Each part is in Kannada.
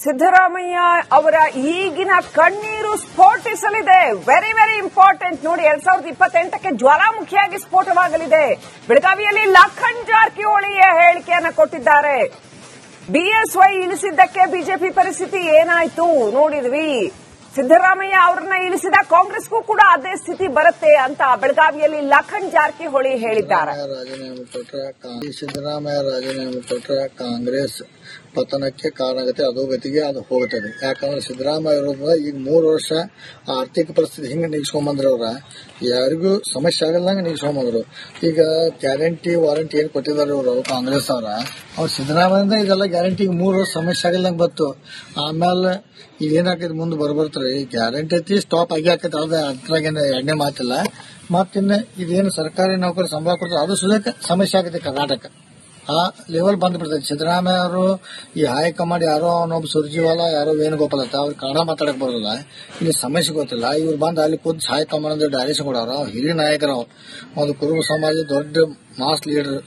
ಸಿದ್ದರಾಮಯ್ಯ ಅವರ ಈಗಿನ ಕಣ್ಣೀರು ಸ್ಫೋಟಿಸಲಿದೆ. ವೆರಿ ವೆರಿ ಇಂಪಾರ್ಟೆಂಟ್ ನೋಡಿ. 2028ಕ್ಕೆ ಜ್ವಾಲಾಮುಖಿಯಾಗಿ ಸ್ಫೋಟವಾಗಲಿದೆ. ಬೆಳಗಾವಿಯಲ್ಲಿ ಲಖನ್ ಜಾರಕಿಹೊಳಿ ಹೇಳಿಕೆಯನ್ನು ಕೊಟ್ಟಿದ್ದಾರೆ. ಬಿಎಸ್ವೈ ಇಳಿಸಿದ್ದಕ್ಕೆ ಬಿಜೆಪಿ ಪರಿಸ್ಥಿತಿ ಏನಾಯ್ತು ನೋಡಿದ್ವಿ. ಸಿದ್ದರಾಮಯ್ಯ ಅವರನ್ನ ಇಳಿಸಿದ ಕಾಂಗ್ರೆಸ್ಗೂ ಕೂಡ ಅದೇ ಸ್ಥಿತಿ ಬರುತ್ತೆ ಅಂತ ಬೆಳಗಾವಿಯಲ್ಲಿ ಲಖನ್ ಜಾರಕಿಹೊಳಿ ಹೇಳಿದ್ದಾರೆ. ಸಿದ್ದರಾಮಯ್ಯ ರಾಜೀನಾಮೆ ಕೊಟ್ಟರೆ ಕಾಂಗ್ರೆಸ್ ಪತನಕ್ಕೆ ಕಾರಣ ಆಗುತ್ತೆ, ಅಧೋಗತಿಗೆ ಅದು ಹೋಗುತ್ತದೆ. ಯಾಕಂದ್ರೆ ಸಿದ್ದರಾಮಯ್ಯ ಇರೋದ್ರಿಂದ ಈಗ 3 ವರ್ಷ ಆರ್ಥಿಕ ಪರಿಸ್ಥಿತಿ ಹಿಂಗೆ ನಿಗಿಸ್ಕೊಂಡ್ಬಂದ್ರ ಅವ್ರ ಯಾರಿಗೂ ಸಮಸ್ಯೆ ಆಗಲ್ದಂಗೆ ನಿಗಿಸ್ಕೊಂಡ್ಬಂದ್ರು. ಈಗ ಗ್ಯಾರಂಟಿ ವಾರಂಟಿ ಏನ್ ಕೊಟ್ಟಿದ್ದಾರೆ ಅವರು ಕಾಂಗ್ರೆಸ್ ಅವ್ರು ಸಿದ್ದರಾಮಯ್ಯ ಇದೆಲ್ಲ ಗ್ಯಾರಂಟಿ 3 ವರ್ಷ ಸಮಸ್ಯೆ ಆಗಲ್ದಂಗೆ ಬತ್ತು. ಆಮೇಲೆ ಈಗ ಏನಾಕೈತಿ ಮುಂದೆ ಬರ್ಬರ್ತಾರೆ ಗ್ಯಾರಂಟಿ ಐತಿ ಸ್ಟಾಪ್ ಆಗಿ ಆಕೈತಿ. ಅದ್ರಾಗೇನು ಎಣ್ಣೆ ಮಾತಿಲ್ಲ. ಮತ್ತಿನ್ನ ಇದೇನು ಸರ್ಕಾರಿ ನೌಕರಿ ಸಂಬಳ ಕೊಡ್ತಾರೆ ಅದು ಸುಧಾಕ ಸಮಸ್ಯೆ ಆಗೈತೆ. ಕರ್ನಾಟಕ ಆ ಲೆವೆಲ್ ಬಂದ್ಬಿಡ್ತೈತಿ. ಸಿದ್ದರಾಮಯ್ಯ ಅವರು ಈ ಹೈಕಮಾಂಡ್ ಯಾರೋ ಅವನೊಬ್ಬ ಸುರ್ಜಿವಾಲ ಯಾರೋ ವೇಣುಗೋಪಾಲ್ ಅಂತ ಅವ್ರು ಕನ್ನಡ ಮಾತಾಡಕ್ ಬರೋಲ್ಲ, ಇಲ್ಲಿ ಸಮಸ್ಯೆ ಗೊತ್ತಿಲ್ಲ. ಇವ್ರು ಬಂದು ಅಲ್ಲಿ ಕೂತ್ ಹೈಕಮಾಂಡ್ ಅಂದ್ರೆ ಡೈರೆಕ್ಷನ್ ಕೊಡೋರು. ಹಿರಿಯ ನಾಯಕರು ಒಂದು ಕುರುಬ ಸಮಾಜ ದೊಡ್ಡ ಮಾಸ್ ಲೀಡರ್.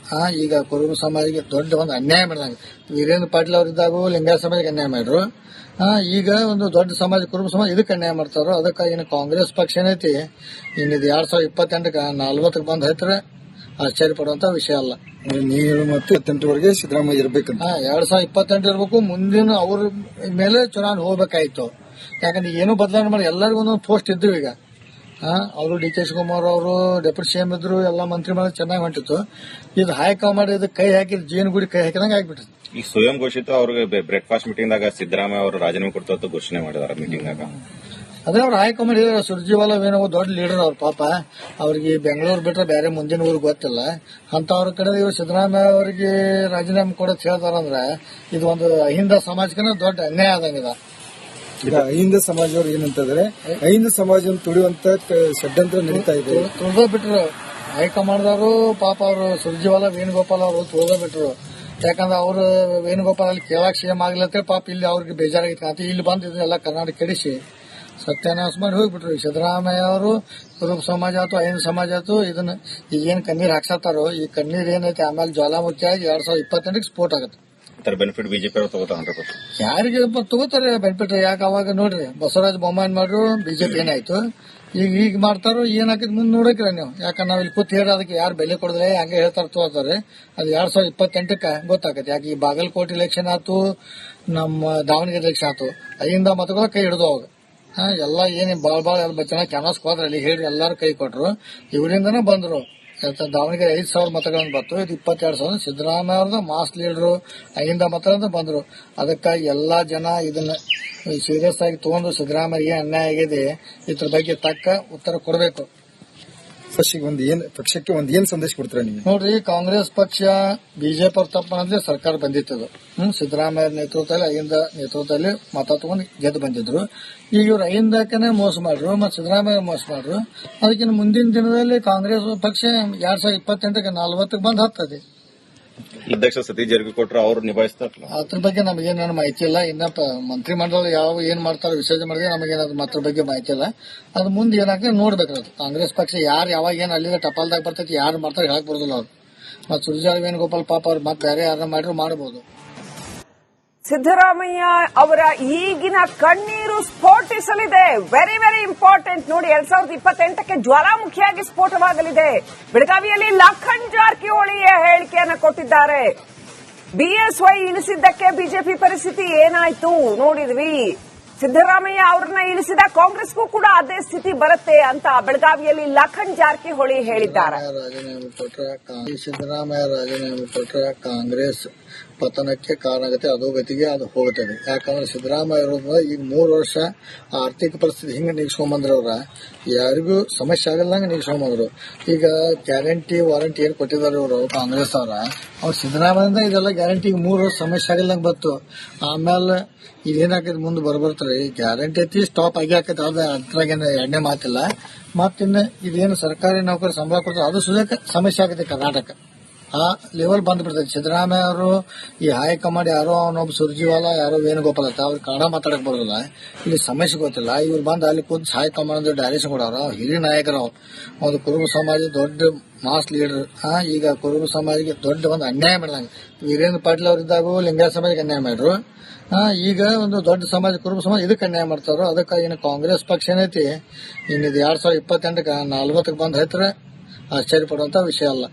ಈಗ ಕುರುಬ ಸಮಾಜಕ್ಕೆ ದೊಡ್ಡ ಒಂದು ಅನ್ಯಾಯ ಮಾಡಿದಂಗೆ ವೀರೇಂದ್ರ ಪಾಟೀಲ್ ಅವರಿದ್ದಾಗೂ ಲಿಂಗಾಯತ ಸಮಾಜಕ್ಕೆ ಅನ್ಯಾಯ ಮಾಡಿದ್ರು. ಈಗ ಒಂದು ದೊಡ್ಡ ಸಮಾಜ ಕುರುಬ ಸಮಾಜ ಇದಕ್ಕೆ ಅನ್ಯಾಯ ಮಾಡ್ತಾರೋ. ಅದಕ್ಕಾಗಿ ಕಾಂಗ್ರೆಸ್ ಪಕ್ಷ ಏನೈತಿ ಇನ್ನಿದು 2028ಕ್ಕೆ 40ಕ್ಕೆ ಬಂದ್ ಹೈತ್ರೆ ಆಶ್ಚರ್ಯ ಪಡುವಂತ ವಿಷಯ ಅಲ್ಲ. ನೀರು ಮತ್ತು 28ವರೆಗೆ ಸಿದ್ದರಾಮಯ್ಯ ಇರ್ಬೇಕಂತ 2028 ಇರ್ಬೇಕು. ಮುಂದಿನ ಅವ್ರ ಮೇಲೆ ಚುನಾವಣೆ ಹೋಗ್ಬೇಕಾಯ್ತು. ಯಾಕಂದ್ರೆ ಏನು ಬದಲಾವಣೆ ಮಾಡಿ ಎಲ್ಲರಿಗೂ ಒಂದೊಂದು ಪೋಸ್ಟ್ ಇದ್ರು. ಈಗ ಅವರು ಡಿ ಕೆ ಶಿವಕುಮಾರ್ ಅವರು ಡೆಪ್ಯೂಟಿ ಸಿಎಂ ಇದ್ರು, ಎಲ್ಲ ಮಂತ್ರಿ ಮಾಡಿ ಚೆನ್ನಾಗಿ ಹೊಂಟಿತ್ತು. ಇದು ಹೈಕಮಾಂಡ್ ಇದಕ್ಕೆ ಕೈ ಹಾಕಿ ಜೇನುಗುಡಿ ಕೈ ಹಾಕಿದಂಗೆ ಆಗ್ಬಿಟ್ಟಿತ್ತು. ಈ ಸ್ವಯಂ ಘೋಷಿತ ಅವ್ರಿಗೆ ಬ್ರೇಕ್ಫಾಸ್ಟ್ ಮೀಟಿಂಗ್ ದಾಗ ಸಿದ್ದರಾಮಯ್ಯ ಅವರು ರಾಜೀನಾಮೆ ಕೊಡ್ತಾ ಘೋಷಣೆ ಮಾಡಿದಾರೆ ಮೀಟಿಂಗ್ ದಾಗ. ಅದೇ ಅವ್ರು ಹೈಕಮಾಂಡ್ ಹೇಳಿದ್ರು. ಸುರ್ಜಿವಾಲ ಏನೋ ದೊಡ್ಡ ಲೀಡರ್ ಅವ್ರ ಪಾಪ. ಅವ್ರಿಗೆ ಬೆಂಗಳೂರು ಬಿಟ್ರೆ ಬೇರೆ ಮುಂದಿನ ಊರಿಗೆ ಗೊತ್ತಿಲ್ಲ. ಅಂತವ್ರ ಕಡೆ ಇವ್ರು ಸಿದ್ದರಾಮಯ್ಯ ಅವರಿಗೆ ರಾಜೀನಾಮೆ ಕೊಡೋದು ಹೇಳ್ತಾರಂದ್ರೆ ಇದು ಒಂದು ಅಹಿಂದ ಸಮಾಜಕ್ಕೆ ದೊಡ್ಡ ಅನ್ಯಾಯ ಆದಂಗಿದೆ. ಈಗ ಅಹಿಂದ ಸಮಾಜದವ್ರು ಏನಂತಂದ್ರೆ ಅಹಿಂದ ಸಮಾಜವನ್ನು ತುಳಿಯುವಂತ ಷಡ್ಯಂತ್ರ ನಡೀತಾ ಇದೆ. ತುಳ್ದ ಬಿಟ್ರು ಹೈಕಮಾಂಡ್ದವರು ಪಾಪ. ಅವರು ಸುರ್ಜಿವಾಲ ವೇಣುಗೋಪಾಲ್ ಅವರು ತುಳ್ದ ಬಿಟ್ರು. ಯಾಕಂದ್ರೆ ಅವ್ರು ವೇಣುಗೋಪಾಲ್ ಅಲ್ಲಿ ಕೇಳಕ್ ಸಿಎಂ ಆಗ್ಲತ್ತೆ ಪಾಪ. ಇಲ್ಲಿ ಅವ್ರಿಗೆ ಬೇಜಾರಾಗಿತ್ತು. ಇಲ್ಲಿ ಬಂದು ಇದನ್ನೆಲ್ಲ ಕರ್ನಾಟಕ ಕೆಡಿಸಿ ಸತ್ಯಾನಾಶ ಮಾಡಿ ಹೋಗ್ಬಿಟ್ರು. ಸಿದ್ದರಾಮಯ್ಯ ಅವರು ಕುರುಬ ಸಮಾಜ ಆಯ್ತು ಅಹಿಂದ ಸಮಾಜ ಆಯ್ತು ಇದನ್ನ ಈಗೇನ್ ಕಣ್ಣೀರ್ ಹಾಕ್ಸತ್ತಾರೋ ಈ ಕಣ್ಣೀರ್ ಏನೈತೆ ಆಮೇಲೆ ಜ್ವಾಲಾಮುಖಿಯಾಗಿ 2028ಕ್ಕೆ ಸ್ಫೋಟ ಆಗುತ್ತೆ. ಬೆನಿಫಿಟ್ ಬಿಜೆಪಿ ಅವರು ತಗೋತಾರೆ. ಯಾರಿಗೆ ತಗೋತಾರೆ ಬೆನಿಫಿಟ್? ಯಾಕೆ ಅವಾಗ ನೋಡ್ರಿ ಬಸವರಾಜ ಬೊಮ್ಮಾಯಿ ಮಾಡ್ರು ಬಿಜೆಪಿ ಏನಾಯ್ತು, ಈಗ ಮಾಡ್ತಾರೋ ಏನಾಕಿದ್ ಮುಂದೆ ನೋಡಕ್ರ ನೀವು. ಯಾಕಂದ್ರೆ ನಾವ್ ಇಲ್ಲಿ ಕೂತ್ ಹೇಳಿ ಅದಕ್ಕೆ ಯಾರು ಬೆಲೆ ಕೊಡದ್ರೆ ಹಂಗೆ ಹೇಳ್ತಾರ ತಗೋತಾರೆ. ಅದು 2028ಕ್ಕೆ ಗೊತ್ತಾಗತ್ತೆ. ಯಾಕೆ ಈ ಬಾಗಲಕೋಟೆ ಇಲೆಕ್ಷನ್ ಆಯ್ತು, ನಮ್ಮ ದಾವಣಗೆರೆ ಎಲೆಕ್ಷನ್ ಆಯ್ತು, ಅಹಿಂದ ಮತಗಳ ಕೈ ಹಿಡಿದು ಅವಾಗ ಎಲ್ಲ ಏನ್ ಬಾಳ್ ಎಲ್ಲ ಚೆನ್ನಾಗಿ ಕ್ಯಾನ್ವಾಸ್ ಹೋದ್ರಲ್ಲಿ ಹೇಳಿ ಎಲ್ಲಾರು ಕೈ ಕೊಟ್ರು. ಇವರಿಂದನೇ ಬಂದ್ರು. ದಾವಣಗೆರೆ 5,000 ಮತಗಳನ್ನು ಬಂತು. ಇದು 22,000 ಸಿದ್ದರಾಮಯ್ಯ ಅವ್ರದ ಮಾಸ್ ಲೀಡರು ಅಹಿಂದ ಮತಗಳಿಂದ ಬಂದ್ರು. ಅದಕ್ಕಾಗಿ ಎಲ್ಲಾ ಜನ ಇದನ್ನ ಸೀರಿಯಸ್ ಆಗಿ ತಗೊಂಡು ಸಿದ್ದರಾಮಯ್ಯ ಅನ್ಯಾಯ ಆಗಿದೆ, ಇದ್ರ ಬಗ್ಗೆ ತಕ್ಕ ಉತ್ತರ ಕೊಡಬೇಕು. ಪಕ್ಷಕ್ಕೆ ಒಂದು ಏನ್ ಸಂದೇಶ ಕೊಡ್ತೀರಾ ನೀವು? ನೋಡ್ರಿ, ಕಾಂಗ್ರೆಸ್ ಪಕ್ಷ ಬಿಜೆಪಿ ಅವ್ರ ತಪ್ಪನಂದ್ರೆ ಸರ್ಕಾರ ಬಂದಿತ್ತದು. ಸಿದ್ದರಾಮಯ್ಯ ನೇತೃತ್ವದಲ್ಲಿ ಅಹಿಂದ ನೇತೃತ್ವದಲ್ಲಿ ಮತ ತಗೊಂಡು ಗೆದ್ದು ಬಂದಿದ್ರು. ಈಗ ಇವ್ರು ಅಹಿಂದಕ್ಕನೇ ಮೋಸ ಮಾಡ್ರು ಮತ್ತು ಸಿದ್ದರಾಮಯ್ಯ ಮೋಸ ಮಾಡ್ರು. ಅದಕ್ಕಿಂತ ಮುಂದಿನ ದಿನದಲ್ಲಿ ಕಾಂಗ್ರೆಸ್ ಪಕ್ಷ 2028ಕ್ಕೆ 40ಕ್ಕೆ ಬಂದ್ ಹತ್ತದೆ. ಅಧ್ಯಕ್ಷ ಸತೀಶ್ ಜಾರಕಿಹೊಳಿ ಅವರು ನಿಭಾಯಿಸ್ತಾರಲ್ಲ, ಅದ್ರ ಬಗ್ಗೆ ನಮಗೇನು ಮಾಹಿತಿ ಇಲ್ಲ. ಇನ್ನ ಮಂತ್ರಿಮಂಡಲ ಯಾವ ಏನ್ ಮಾಡ್ತಾರೋ ವಿಸರ್ಜನೆ ಮಾಡಿದ್ರೆ ನಮಗೇನಾದ್ರು ಅದ್ರ ಬಗ್ಗೆ ಮಾಹಿತಿ ಇಲ್ಲ. ಅದು ಮುಂದೆ ಏನಾಗ್ತದೆ ನೋಡ್ಬೇಕ್ರಿ. ಅದು ಕಾಂಗ್ರೆಸ್ ಪಕ್ಷ ಯಾರು ಯಾವಾಗ ಏನ್ ಅಲ್ಲಿಂದ ಟಪಾಲ್ದಾಗ ಬರ್ತೈತಿ ಯಾರು ಮಾಡ್ತಾರೆ ಹೇಳಕ್ ಬರೋದಿಲ್ಲ ಅವ್ರು. ಮತ್ ಸುರ್ಜಾಲ ವೇಣುಗೋಪಾಲ್ ಪಾಪ ಅವ್ರು ಮತ್ತೆ ಬೇರೆ ಯಾರನ್ನ ಮಾಡಿದ್ರು ಮಾಡಬಹುದು. ಸಿದ್ದರಾಮಯ್ಯ ಅವರ ಈಗಿನ ಕಣ್ಣೀರು ಸ್ಫೋಟಿಸಲಿದೆ. ವೆರಿ ವೆರಿ ಇಂಪಾರ್ಟೆಂಟ್ ನೋಡಿ. 2028ಕ್ಕೆ ಜ್ವಾಲಾಮುಖಿಯಾಗಿ ಸ್ಫೋಟವಾಗಲಿದೆ. ಬೆಳಗಾವಿಯಲ್ಲಿ ಲಖನ್ ಜಾರಕಿಹೊಳಿ ಹೇಳಿಕೆಯನ್ನು ಕೊಟ್ಟಿದ್ದಾರೆ. ಬಿಎಸ್ವೈ ಇಳಿಸಿದ್ದಕ್ಕೆ ಬಿಜೆಪಿ ಪರಿಸ್ಥಿತಿ ಏನಾಯ್ತು ನೋಡಿದ್ವಿ. ಸಿದ್ದರಾಮಯ್ಯ ಅವರನ್ನ ಇಳಿಸಿದ ಕಾಂಗ್ರೆಸ್ಗೂ ಕೂಡ ಅದೇ ಸ್ಥಿತಿ ಬರುತ್ತೆ ಅಂತ ಬೆಳಗಾವಿಯಲ್ಲಿ ಲಖನ್ ಜಾರಕಿಹೊಳಿ ಹೇಳಿದ್ದಾರೆ. ಸಿದ್ದರಾಮಯ್ಯ ರಾಜೀನಾಮೆ ಕೊಟ್ಟರೆ ಕಾಂಗ್ರೆಸ್ ಪತನಕ್ಕೆ ಕಾರಣ ಆಗುತ್ತೆ, ಅಧೋಗತಿಗೆ ಅದು ಹೋಗುತ್ತದೆ. ಯಾಕಂದ್ರೆ ಸಿದ್ದರಾಮಯ್ಯ ಇರೋದ್ರಿಂದ ಈಗ 3 ವರ್ಷ ಆರ್ಥಿಕ ಪರಿಸ್ಥಿತಿ ಹಿಂಗೆ ನಿಗಿಸ್ಕೊಂಡ್ಬಂದ್ರ ಅವ್ರ ಯಾರಿಗೂ ಸಮಸ್ಯೆ ಆಗಲ್ದಂಗೆ ನಿಗಿಸ್ಕೊಂಡ್ಬಂದ್ರು. ಈಗ ಗ್ಯಾರಂಟಿ ವಾರಂಟಿ ಏನ್ ಕೊಟ್ಟಿದ್ದಾರೆ ಅವರು ಕಾಂಗ್ರೆಸ್ ಅವ್ರು ಸಿದ್ದರಾಮಯ್ಯ ಇದೆಲ್ಲ ಗ್ಯಾರಂಟಿ 3 ವರ್ಷ ಸಮಸ್ಯೆ ಆಗಲ್ದಂಗೆ ಬತ್ತು. ಆಮೇಲೆ ಇದೇನಾಕೈತಿ ಮುಂದೆ ಬರ್ಬರ್ತಾರೆ ಗ್ಯಾರಂಟಿ ಐತಿ ಸ್ಟಾಪ್ ಆಗಿ ಆಕೈತಿ. ಅದ್ರಾಗೇನು ಎಣ್ಣೆ ಮಾತಿಲ್ಲ. ಮತ್ತಿನ್ನ ಇದೇನು ಸರ್ಕಾರಿ ನೌಕರಿ ಸಂಬಳ ಕೊಡ್ತಾರೆ ಅದು ಸುಧಾಕ ಸಮಸ್ಯೆ ಆಗತ್ತೆ. ಕರ್ನಾಟಕ ಆ ಲೆವೆಲ್ ಬಂದ್ಬಿಡ್ತದೆ. ಸಿದ್ದರಾಮಯ್ಯ ಅವರು ಈ ಹೈಕಮಾಂಡ್ ಯಾರೋ ಅವನೊಬ್ಬ ಸುರ್ಜಿವಾಲ ಯಾರೋ ವೇಣುಗೋಪಾಲ್ ಅಂತ ಅವ್ರು ಕನ್ನಡ ಮಾತಾಡಕ್ ಬರೋದಿಲ್ಲ, ಇಲ್ಲಿ ಸಮಸ್ಯೆ ಗೊತ್ತಿಲ್ಲ. ಇವ್ರು ಬಂದು ಅಲ್ಲಿ ಕೂತ್ ಹೈಕಮಾಂಡ್ ಡೈರೆಕ್ಷನ್ ಕೊಡೋರು. ಹಿರಿಯ ನಾಯಕರು ಒಂದು ಕುರುಬ ಸಮಾಜ ದೊಡ್ಡ ಮಾಸ್ ಲೀಡರ್. ಈಗ ಕುರುಬ ಸಮಾಜಕ್ಕೆ ದೊಡ್ಡ ಒಂದು ಅನ್ಯಾಯ ಮಾಡಿದಂಗೆ ವೀರೇಂದ್ರ ಪಾಟೀಲ್ ಅವರಿದ್ದಾಗೂ ಲಿಂಗಾಯತ ಸಮಾಜಕ್ಕೆ ಅನ್ಯಾಯ ಮಾಡ್ರು. ಈಗ ಒಂದು ದೊಡ್ಡ ಸಮಾಜ ಕುರುಬ ಸಮಾಜ ಇದಕ್ಕೆ ಅನ್ಯಾಯ ಮಾಡ್ತಾರೋ. ಅದಕ್ಕಾಗಿ ಕಾಂಗ್ರೆಸ್ ಪಕ್ಷ ಏನೈತಿ ಇನ್ನಿದು 2028ಕ್ಕೆ 40ಕ್ಕೆ ಬಂದ್ ಹೈತ್ರೆ ಆಶ್ಚರ್ಯ ಪಡುವಂತ ವಿಷಯ ಅಲ್ಲ.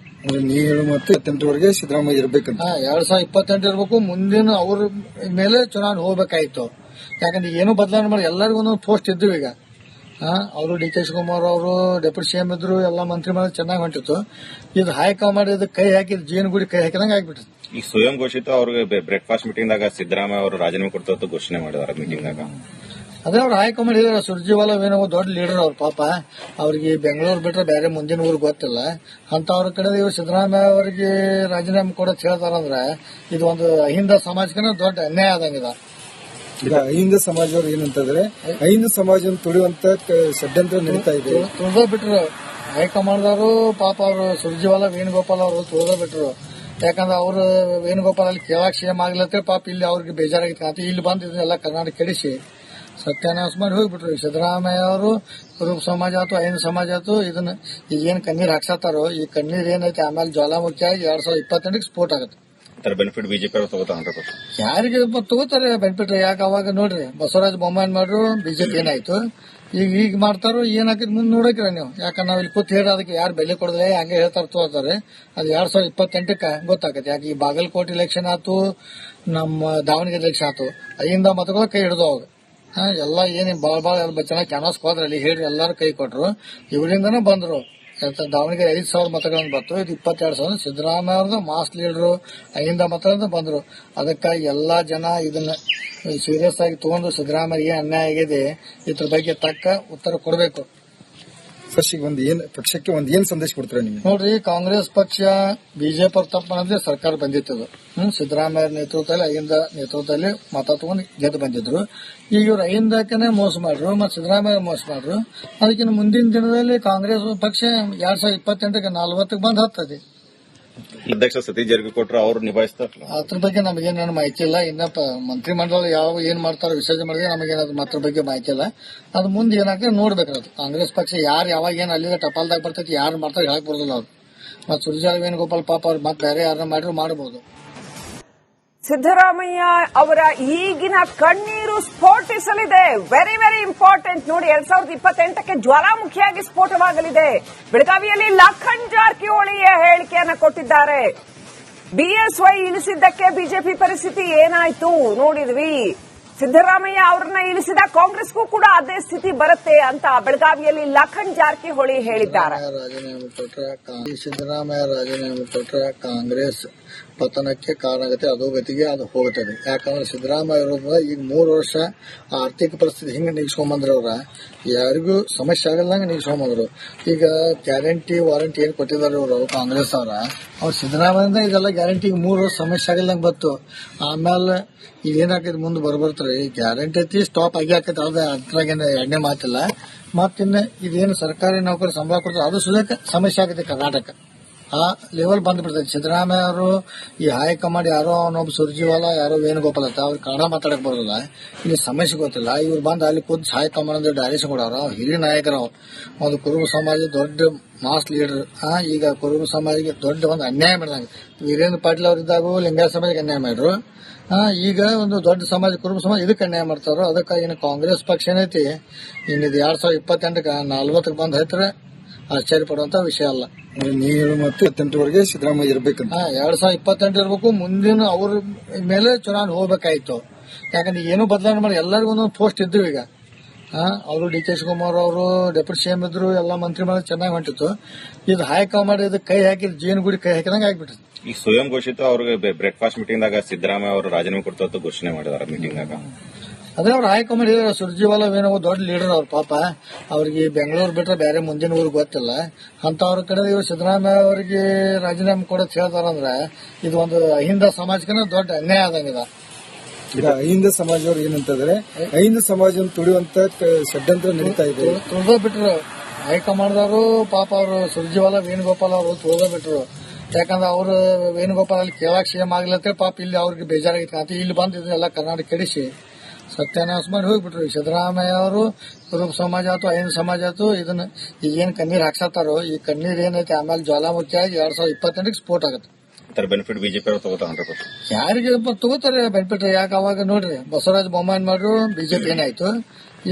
ನೀವು ಮತ್ತೆ 28ವರೆಗೆ ಸಿದ್ದರಾಮಯ್ಯ ಇರ್ಬೇಕಂತ 2028 ಇರ್ಬೇಕು. ಮುಂದಿನ ಅವ್ರ ಮೇಲೆ ಚುನಾವಣೆ ಹೋಗ್ಬೇಕಾಯ್ತು. ಯಾಕಂದ್ರೆ ಏನು ಬದಲಾವಣೆ ಮಾಡಿ ಎಲ್ಲರಿಗೂ ಒಂದೊಂದು ಪೋಸ್ಟ್ ಇದ್ದು. ಈಗ ಅವರು ಡಿ ಕೆ ಶಿವಕುಮಾರ್ ಅವರು ಡೆಪ್ಯೂಟಿ ಸಿಎಂ ಇದ್ರು, ಎಲ್ಲ ಮಂತ್ರಿ ಮಾಡಿ ಚೆನ್ನಾಗಿ ಹೊಂಟಿತ್ತು. ಇದು ಹೈಕಮಾಂಡ್ ಇದಕ್ಕೆ ಕೈ ಹಾಕಿದ್ ಜೇನುಗುಡಿ ಕೈ ಹಾಕಿದಂಗೆ ಆಗ್ಬಿಟ್ಟಿತ್ತು. ಈ ಸ್ವಯಂ ಘೋಷಿತ ಅವ್ರಿಗೆ ಬ್ರೇಕ್ಫಾಸ್ಟ್ ಮೀಟಿಂಗ್ ದಾಗ ಸಿದ್ದರಾಮಯ್ಯ ಅವರು ರಾಜೀನಾಮೆ ಕೊಡ್ತಾ ಘೋಷಣೆ ಮಾಡಿದಾರೆ ಮೀಟಿಂಗ್ ದಾಗ. ಅದೇ ಅವ್ರು ಹೈಕಮಾಂಡ್ ಹೇಳಿದಾರೆ. ಸುರ್ಜಿವಾಲ ಏನೋ ದೊಡ್ಡ ಲೀಡರ್ ಅವ್ರ ಪಾಪ. ಅವ್ರಿಗೆ ಬೆಂಗಳೂರು ಬಿಟ್ರೆ ಬೇರೆ ಮುಂದಿನ ಊರು ಗೊತ್ತಿಲ್ಲ. ಅಂತವ್ರ ಕಡೆ ಇವ್ರು ಸಿದ್ದರಾಮಯ್ಯ ಅವರಿಗೆ ರಾಜೀನಾಮೆ ಕೊಡೋದು ಹೇಳ್ತಾರಂದ್ರೆ ಇದು ಒಂದು ಅಹಿಂದ ಸಮಾಜಕ್ಕೆ ದೊಡ್ಡ ಅನ್ಯಾಯ ಆದಂಗಿದೆ. ಈಗ ಅಹಿಂದ ಸಮಾಜದವ್ರು ಏನಂತಂದ್ರೆ ಅಹಿಂದ ಸಮಾಜ ತುಳಿಯುವಂತ ಷಡ್ಯಂತ್ರ ನಡೀತಾ ಇದೆ. ತುಳಿದ ಬಿಟ್ರು ಹೈಕಮಾಂಡ್ದವರು ಪಾಪ ಅವರು ಸುರ್ಜಿವಾಲ ವೇಣುಗೋಪಾಲ್ ಅವರು ತುಳಿದ ಬಿಟ್ರು. ಯಾಕಂದ್ರೆ ಅವ್ರು ವೇಣುಗೋಪಾಲ್ ಅಲ್ಲಿ ಕೇಳಕ್ ಸಿಎಂ ಆಗ್ಲತ್ತೆ ಪಾಪ ಇಲ್ಲಿ ಅವ್ರಿಗೆ ಬೇಜಾರಾಗಿತ್ತು. ಇಲ್ಲಿ ಬಂದು ಇದನ್ನೆಲ್ಲ ಕರ್ನಾಟಕ ಕೆಡಿಸಿ ಸತ್ಯಾನಾಶ ಮಾಡಿ ಹೋಗ್ಬಿಟ್ರು. ಸಿದ್ದರಾಮಯ್ಯ ಅವರು ಕುರುಬ ಸಮಾಜ ಆಯ್ತು, ಅಹಿಂದ ಸಮಾಜ ಆಯ್ತು, ಇದನ್ನ ಈಗೇನ್ ಕಣ್ಣೀರ್ ಹಾಕ್ಸತ್ತಾರೋ ಈ ಕಣ್ಣೀರ್ ಏನೈತೆ ಆಮೇಲೆ ಜ್ವಾಲಾಮುಖಿ ಆಗಿ 2028ಕ್ಕೆ ಸ್ಫೋಟ ಆಗುತ್ತೆ. ಬೆನಿಫಿಟ್ ಬಿಜೆಪಿ ಅವರು ತಗೋತಾರೆ 100%. ಯಾರಿಗೆ ತಗೋತಾರೆ ಬೆನಿಫಿಟ್? ಯಾಕೆ ಅವಾಗ ನೋಡ್ರಿ ಬಸವರಾಜ ಬೊಮ್ಮಾಯಿ ಮಾಡ್ರು, ಬಿಜೆಪಿ ಏನಾಯ್ತು, ಈಗ ಮಾಡ್ತಾರೋ ಏನಾಕಿದ್ ಮುಂದೆ ನೋಡಕ್ರ ನೀವು. ಯಾಕಂದ್ರೆ ನಾವ್ ಇಲ್ಲಿ ಕೂತ್ ಹೇಳಿ ಅದಕ್ಕೆ ಯಾರು ಬೆಲೆ ಕೊಡದೆ ಹಂಗೆ ಹೇಳ್ತಾರ ತಗೋತಾರೆ. ಅದು 2028ಕ್ಕೆ ಗೊತ್ತಾಗತ್ತೆ. ಯಾಕೆ ಈ ಬಾಗಲಕೋಟೆ ಇಲೆಕ್ಷನ್ ಆಯ್ತು, ನಮ್ಮ ದಾವಣಗೆರೆ ಇಲೆಕ್ಷನ್ ಆಯ್ತು, ಅಹಿಂದ ಮತಗಳು ಕೈ ಹಿಡಿದು ಅವಾಗ ಎಲ್ಲ ಏನ್ ಬಾಳ ಚೆನ್ನಾಗಿ ಕ್ಯಾನ್ವಾಸ್ ಹೋದ್ರಲ್ಲಿ ಹೇಳಿ ಎಲ್ಲಾರು ಕೈ ಕೊಟ್ರು. ಇವರಿಂದನೇ ಬಂದ್ರು. ದಾವಣಗೆರೆ 5,000 ಮತಗಳನ್ನು ಬಂತು. ಇದು 22,000 ಸಿದ್ದರಾಮಯ್ಯ ಅವ್ರದ್ದು ಮಾಸ್ ಲೀಡರು ಅಹಿಂದ ಮತಗಳಿಂದ ಬಂದ್ರು. ಅದಕ್ಕಾಗಿ ಎಲ್ಲಾ ಜನ ಇದನ್ನ ಸೀರಿಯಸ್ ಆಗಿ ತಗೊಂಡು ಸಿದ್ದರಾಮಯ್ಯ ಅನ್ಯಾಯ ಆಗಿದೆ, ಇದ್ರ ಬಗ್ಗೆ ತಕ್ಕ ಉತ್ತರ ಕೊಡಬೇಕು. ಪಕ್ಷಕ್ಕೆ ಒಂದ್ ಏನ್ ಸಂದೇಶ ಕೊಡ್ತಾರೆ ನೀವು? ನೋಡ್ರಿ, ಕಾಂಗ್ರೆಸ್ ಪಕ್ಷ ಬಿಜೆಪಿ ಅವ್ರ ತಪ್ಪ ಅನ್ನೋದೇ ಸರ್ಕಾರ ಬಂದಿತ್ತು. ಸಿದ್ದರಾಮಯ್ಯ ನೇತೃತ್ವದಲ್ಲಿ ಅಹಿಂದ ನೇತೃತ್ವದಲ್ಲಿ ಮತ ತಗೊಂಡು ಗೆದ್ದು ಬಂದಿದ್ರು. ಈಗ ಇವ್ರು ಅಹಿಂದಕ್ಕನೆ ಮೋಸ ಮಾಡ್ರು, ಮತ್ತೆ ಸಿದ್ದರಾಮಯ್ಯ ಮೋಸ ಮಾಡ್ರು. ಅದಕ್ಕಿಂತ ಮುಂದಿನ ದಿನದಲ್ಲಿ ಕಾಂಗ್ರೆಸ್ ಪಕ್ಷ 2028ಕ್ಕೆ 40ಕ್ಕೆ ಬಂದ್ ಹತ್ತದೆ. ಅಧ್ಯಕ್ಷ ಸತೀಶ್ ಜಾರಕಿಹೊಳಿ ಅವರು ನಿಭಾಯಿಸ್ತಾರೆ. ಅದ್ರ ಬಗ್ಗೆ ನಮಗೇನು ಮಾಹಿತಿ ಇಲ್ಲ. ಇನ್ನ ಮಂತ್ರಿಮಂಡಲ ಯಾವ ಏನ್ ಮಾಡ್ತಾರೋ ವಿಸರ್ಜನೆ ಮಾಡಿದ್ರೆ ನಮಗೇನಾದ್ರು ಅದ್ರ ಬಗ್ಗೆ ಮಾಹಿತಿ ಇಲ್ಲ. ಅದು ಮುಂದೆ ಏನಾಗ್ತದೆ ನೋಡ್ಬೇಕಾದ್ರೆ. ಕಾಂಗ್ರೆಸ್ ಪಕ್ಷ ಯಾರು ಯಾವಾಗ ಏನ್ ಅಲ್ಲಿಂದ ಟಪಾಲ್ದಾಗ ಬರ್ತೈತಿ ಯಾರು ಮಾಡ್ತಾರೆ ಹೇಳಕ್ ಬರೋದಿಲ್ಲ ಅವ್ರು. ಮತ್ತೆ ಸುರ್ಜಾಲ ವೇಣುಗೋಪಾಲ್ ಪಾಪ ಅವ್ರು ಮತ್ತೆ ಬೇರೆ ಯಾರನ್ನ ಮಾಡಿದ್ರು ಮಾಡಬಹುದು. ಸಿದ್ದರಾಮಯ್ಯ ಅವರ ಈಗಿನ ಕಣ್ಣೀರು ಸ್ಫೋಟಿಸಲಿದೆ. Very very important. ನೋಡಿ, 2028ಕ್ಕೆ ಜ್ವಾಲಾಮುಖಿಯಾಗಿ ಸ್ಫೋಟವಾಗಲಿದೆ. ಬೆಳಗಾವಿಯಲ್ಲಿ ಲಖನ್ ಜಾರಕಿಹೊಳಿಯ ಹೇಳಿಕೆಯನ್ನು ಕೊಟ್ಟಿದ್ದಾರೆ. ಬಿಎಸ್ವೈ ಇಳಿಸಿದ್ದಕ್ಕೆ ಬಿಜೆಪಿ ಪರಿಸ್ಥಿತಿ ಏನಾಯ್ತು ನೋಡಿದ್ವಿ. ಸಿದ್ದರಾಮಯ್ಯ ಅವರನ್ನ ಇಳಿಸಿದ ಕಾಂಗ್ರೆಸ್ಗೂ ಕೂಡ ಅದೇ ಸ್ಥಿತಿ ಬರುತ್ತೆ ಅಂತ ಬೆಳಗಾವಿಯಲ್ಲಿ ಲಖನ್ ಜಾರಕಿಹೊಳಿ ಹೇಳಿದ್ದಾರೆ. ಸಿದ್ದರಾಮಯ್ಯ ರಾಜೀನಾಮೆ ಕೊಟ್ಟರೆ ಕಾಂಗ್ರೆಸ್ ಪತನಕ್ಕೆ ಕಾರಣ ಆಗುತ್ತೆ, ಅಧೋಗತಿಗೆ ಅದು ಹೋಗುತ್ತದೆ. ಯಾಕಂದ್ರೆ ಸಿದ್ದರಾಮಯ್ಯ ಇರೋದ್ರಿಂದ ಈಗ 3 ವರ್ಷ ಆರ್ಥಿಕ ಪರಿಸ್ಥಿತಿ ಹಿಂಗೆ ನಿಗಿಸ್ಕೊಂಡ್ಬಂದ್ರವ್ರ ಯಾರಿಗೂ ಸಮಸ್ಯೆ ಆಗಲ್ದಂಗೆ ನಿಗಿಸ್ಕೊಂಡ್ಬಂದ್ರು. ಈಗ ಗ್ಯಾರಂಟಿ ವಾರಂಟಿ ಏನ್ ಕೊಟ್ಟಿದ್ದಾರೆ ಇವರು ಕಾಂಗ್ರೆಸ್ ಅವ್ರು ಸಿದ್ದರಾಮಯ್ಯದಿಂದ ಇದೆಲ್ಲ ಗ್ಯಾರಂಟಿ 3 ವರ್ಷ ಸಮಸ್ಯೆ ಆಗಲ್ದಂಗೆ ಬತ್ತು. ಆಮೇಲೆ ಇದೇನಾಕೈತಿ ಮುಂದೆ ಬರ್ತಾರೆ ಗ್ಯಾರಂಟಿ ಐತಿ ಸ್ಟಾಪ್ ಆಗಿ ಹಾಕೈತಿ. ಅದ್ರಾಗೇನು ಎಣ್ಣೆ ಮಾತಿಲ್ಲ. ಮತ್ತಿನ್ನ ಇದೇನು ಸರ್ಕಾರಿ ನೌಕರಿ ಸಂಬಳ ಕೊಡ್ತಾರೆ ಅದು ಸುಧಕ್ಕೆ ಸಮಸ್ಯೆ ಆಗೈತಿ ಕರ್ನಾಟಕ. ಆ ಲೆವೆಲ್ ಬಂದ್ಬಿಡ್ತೈತಿ. ಸಿದ್ದರಾಮಯ್ಯ ಅವರು ಈ ಹೈಕಮಾಂಡ್ ಯಾರೋ ಅವನೊಬ್ಬ ಸುರ್ಜಿವಾಲ ಯಾರೋ ವೇಣುಗೋಪಾಲ್ ಅಂತ ಅವ್ರು ಕನ್ನಡ ಮಾತಾಡಕ್ ಬರೋದಿಲ್ಲ, ಇಲ್ಲಿ ಸಮಸ್ಯೆ ಗೊತ್ತಿಲ್ಲ. ಇವ್ರು ಬಂದು ಅಲ್ಲಿ ಕೂತ್ ಹೈಕಮಾಂಡ್ ಡೈರೆಕ್ಷನ್ ಕೊಡೋರು. ಹಿರಿಯ ನಾಯಕರು ಒಂದು ಕುರುಬ ಸಮಾಜ ದೊಡ್ಡ ಮಾಸ್ ಲೀಡರ್. ಈಗ ಕುರುಬ ಸಮಾಜಕ್ಕೆ ದೊಡ್ಡ ಒಂದು ಅನ್ಯಾಯ ಮಾಡಿದಂಗೆ ವೀರೇಂದ್ರ ಪಾಟೀಲ್ ಅವರಿದ್ದಾಗೂ ಲಿಂಗಾಯತ ಸಮಾಜಕ್ಕೆ ಅನ್ಯಾಯ ಮಾಡ್ರು. ಈಗ ಒಂದು ದೊಡ್ಡ ಸಮಾಜ ಕುರುಬ ಸಮಾಜ ಇದಕ್ಕೆ ಅನ್ಯಾಯ ಮಾಡ್ತಾರೋ. ಅದಕ್ಕಾಗಿ ಕಾಂಗ್ರೆಸ್ ಪಕ್ಷ ಏನೈತಿ ಇನ್ನಿದು 2028ಕ್ಕೆ 40ಕ್ಕೆ ಬಂದ್ ಹೈತ್ರೆ ಆಶ್ಚರ್ಯ ಪಡುವಂತ ವಿಷಯ ಅಲ್ಲ. ನೀವು ಮತ್ತೆ 28ವರೆಗೆ ಸಿದ್ದರಾಮಯ್ಯ ಇರ್ಬೇಕಂತ 2028 ಇರ್ಬೇಕು. ಮುಂದಿನ ಅವ್ರ ಮೇಲೆ ಚುನಾವಣೆ ಹೋಗ್ಬೇಕಾಯ್ತು. ಯಾಕಂದ್ರೆ ಏನು ಬದಲಾವಣೆ ಮಾಡಿ ಎಲ್ಲರಿಗೂ ಒಂದೊಂದು ಪೋಸ್ಟ್ ಇದ್ದು. ಈಗ ಅವರು ಡಿ ಕೆ ಶಿವಕುಮಾರ್ ಅವರು ಡೆಪ್ಯೂಟಿ ಸಿಎಂ ಇದ್ರು, ಎಲ್ಲ ಮಂತ್ರಿ ಮಾಡಿ ಚೆನ್ನಾಗಿ ಹೊಂಟಿತ್ತು. ಇದು ಹೈಕಮಾಂಡ್ ಇದಕ್ಕೆ ಕೈ ಹಾಕಿದ್ ಜೇನುಗುಡಿ ಕೈ ಹಾಕಿದಂಗೆ ಆಗ್ಬಿಟ್ಟಿತ್ತು. ಈ ಸ್ವಯಂ ಘೋಷಿತ ಅವ್ರಿಗೆ ಬ್ರೇಕ್ಫಾಸ್ಟ್ ಮೀಟಿಂಗ್ ದಾಗ ಸಿದ್ದರಾಮಯ್ಯ ಅವರು ರಾಜೀನಾಮೆ ಕೊಡ್ತಾ ಘೋಷಣೆ ಮಾಡಿದಾರೆ ಮೀಟಿಂಗ್ ದಾಗ. ಅದೇ ಅವ್ರು ಹೈಕಮಾಂಡ್ ಹೇಳಿದಾರೆ. ಸುರ್ಜಿವಾಲ ಏನೋ ದೊಡ್ಡ ಲೀಡರ್ ಅವ್ರ ಪಾಪ. ಅವ್ರಿಗೆ ಬೆಂಗಳೂರು ಬಿಟ್ರೆ ಬೇರೆ ಮುಂದಿನ ಊರು ಗೊತ್ತಿಲ್ಲ. ಅಂತವ್ರ ಕಡೆ ಇವ್ರು ಸಿದ್ದರಾಮಯ್ಯ ಅವರಿಗೆ ರಾಜೀನಾಮೆ ಕೊಡೋದು ಹೇಳ್ತಾರಂದ್ರೆ ಇದು ಒಂದು ಅಹಿಂದ ಸಮಾಜಕ್ಕೆ ದೊಡ್ಡ ಅನ್ಯಾಯ ಆದಂಗಿದೆ. ಈಗ ಅಹಿಂದ ಸಮಾಜದವ್ರು ಏನಂತಂದ್ರೆ ಅಹಿಂದ ಸಮಾಜ ತುಳಿಯುವಂತ ಷಡ್ಯಂತ್ರ ನಡೀತಾ ಇದೆ. ತುಳಿದ ಬಿಟ್ರು ಹೈಕಮಾಂಡ್ದವರು ಪಾಪ ಅವರು ಸುರ್ಜಿವಾಲ ವೇಣುಗೋಪಾಲ್ ಅವರು ತುಳಿದ ಬಿಟ್ರು. ಯಾಕಂದ್ರೆ ಅವ್ರು ವೇಣುಗೋಪಾಲ್ ಅಲ್ಲಿ ಕೇಳಕ್ ಸಿಎಂ ಆಗ್ಲತ್ತೆ ಪಾಪ ಇಲ್ಲಿ ಅವ್ರಿಗೆ ಬೇಜಾರಾಗಿತ್ತು ಅಂತ ಇಲ್ಲಿ ಬಂದು ಇದನ್ನೆಲ್ಲ ಕರ್ನಾಟಕ ಕೆಡಿಸಿ ಸತ್ಯಾನಾಶ ಮಾಡಿ ಹೋಗ್ಬಿಟ್ರು. ಸಿದ್ದರಾಮಯ್ಯ ಅವರು ಕುರುಬ ಸಮಾಜ ಆಯ್ತು ಐನ್ ಸಮಾಜ ಆಯ್ತು ಇದನ್ನ ಈಗೇನ್ ಕಣ್ಣೀರ್ ಹಾಕ್ಸತ್ತಾರೋ ಈ ಕಣ್ಣೀರ್ ಏನೈತೆ ಆಮೇಲೆ ಜ್ವಾಲಾಮುಖಿ ಆಗಿ 2028 ಸ್ಫೋಟ ಆಗುತ್ತೆ. ಬೆನಿಫಿಟ್ ಬಿಜೆಪಿ ಅವರು ತಗೋತಾರೆ 100%. ಯಾರಿಗೆ ತಗೋತಾರೆ ಬೆನಿಫಿಟ್? ಯಾಕೆ ಅವಾಗ ನೋಡ್ರಿ ಬಸವರಾಜ ಬೊಮ್ಮಾಯಿ ಮಾಡ್ರು ಬಿಜೆಪಿ ಏನಾಯ್ತು,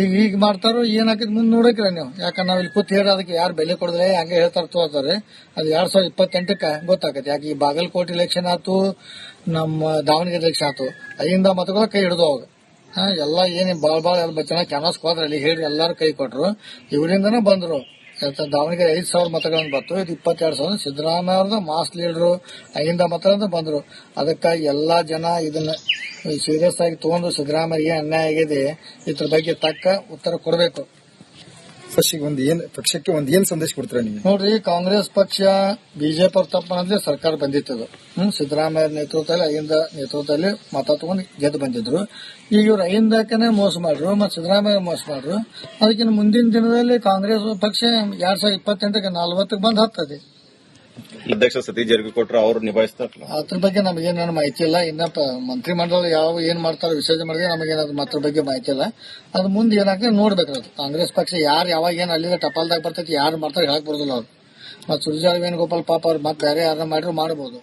ಈಗ ಮಾಡ್ತಾರೋ ಏನಾಕಿದ್ ಮುಂದೆ ನೋಡಕ್ರ ನೀವು. ಯಾಕಂದ್ರೆ ನಾವ್ ಇಲ್ಲಿ ಕೂತ್ ಹೇಳಿ ಅದಕ್ಕೆ ಯಾರು ಬೆಲೆ ಕೊಡದ್ರೆ ಹಂಗೆ ಹೇಳ್ತಾರ ತಗೋತಾರೆ. ಅದು 2028 ಗೊತ್ತಾಗತ್ತೆ. ಯಾಕೆ ಈ ಬಾಗಲಕೋಟೆ ಎಲೆಕ್ಷನ್ ಆಯ್ತು, ನಮ್ಮ ದಾವಣಗೆರೆ ಎಲೆಕ್ಷನ್ ಆಯ್ತು, ಅಲ್ಲಿಂದ ಮತಗಳ ಕೈ ಹಿಡಿದು ಅವಾಗ ಎಲ್ಲ ಏನ್ ಬಾಳ್ ಎಲ್ಲ ಚೆನ್ನಾಗಿ ಕ್ಯಾನ್ವಾಸ್ ಹೋದ್ರೆ ಅಲ್ಲಿ ಹೇಳಿ ಎಲ್ಲಾರು ಕೈ ಕೊಟ್ರು, ಇವರಿಂದನೇ ಬಂದ್ರು. ದಾವಣಗೆರೆ 5,000 ಮತಗಳನ್ನು ಬಂತು, ಇದು 22,000. ಸಿದ್ದರಾಮಯ್ಯ ಅವ್ರದ ಮಾಸ್ ಲೀಡರು ಅಲ್ಲಿಂದ ಮತ ಬಂದ್ರು. ಅದಕ್ಕಾಗಿ ಎಲ್ಲಾ ಜನ ಇದನ್ನ ಸೀರಿಯಸ್ ಆಗಿ ತಗೊಂಡು ಸಿದ್ದರಾಮಯ್ಯ ಅನ್ಯಾಯ ಆಗಿದೆ, ಇದ್ರ ಬಗ್ಗೆ ತಕ್ಕ ಉತ್ತರ ಕೊಡಬೇಕು. ಪಕ್ಷಕ್ಕೆ ಏನ್ ಸಂದೇಶ ಕೊಡ್ತೀರಾ ನೀವು? ನೋಡ್ರಿ, ಕಾಂಗ್ರೆಸ್ ಪಕ್ಷ ಬಿಜೆಪಿ ಅವ್ರ ತಪ್ಪ ಅನ್ನೋದ್ಲೆ ಸರ್ಕಾರ ಬಂದಿತ್ತದು. ಸಿದ್ದರಾಮಯ್ಯ ನೇತೃತ್ವದಲ್ಲಿ ಅಹಿಂದ ನೇತೃತ್ವದಲ್ಲಿ ಮತ ತಗೊಂಡು ಗೆದ್ದು ಬಂದಿದ್ರು. ಈಗ ಇವ್ರು ಅಹಿಂದಕ್ಕನೆ ಮೋಸ ಮಾಡ್ರು ಮತ್ತು ಸಿದ್ದರಾಮಯ್ಯ ಮೋಸ ಮಾಡ್ರು. ಅದಕ್ಕಿಂತ ಮುಂದಿನ ದಿನದಲ್ಲಿ ಕಾಂಗ್ರೆಸ್ ಪಕ್ಷ 2028 40 ಬಂದ್ ಹತ್ತದೆ. ಅಧ್ಯಕ್ಷ ಸತೀಶ್ ಜಾರಕಿಹೊಳಿ ಅವರು ನಿಭಾಯಿಸ್ತಾರಲ್ಲ, ಅದ್ರ ಬಗ್ಗೆ ನಮಗೇನೇನು ಮಾಹಿತಿ ಇಲ್ಲ. ಇನ್ನ ಮಂತ್ರಿಮಂಡಲ ಯಾವ ಏನ್ ಮಾಡ್ತಾರೋ ವಿಸರ್ಜನೆ ಮಾಡಿದ್ರೆ ನಮಗೇನಾದ್ರು ಅದ್ರ ಬಗ್ಗೆ ಮಾಹಿತಿ ಇಲ್ಲ. ಅದು ಮುಂದೆ ಏನಾಗ್ತದೆ ನೋಡ್ಬೇಕಾದ್ರೆ ಕಾಂಗ್ರೆಸ್ ಪಕ್ಷ ಯಾರು ಯಾವಾಗ ಏನ್ ಅಲ್ಲಿಂದ ಟಪಾಲ್ದಾಗ ಬರ್ತೈತಿ ಯಾರು ಮಾಡ್ತಾರೆ ಹೇಳಕ್ ಬರೋದಿಲ್ಲ ಅವ್ರು. ಮತ್ತೆ ಸುರ್ಜಾಲ್ ವೇಣುಗೋಪಾಲ್ ಪಾಪ ಅವ್ರು ಮತ್ತೆ ಬೇರೆ ಯಾರನ್ನ ಮಾಡಿದ್ರು ಮಾಡಬಹುದು.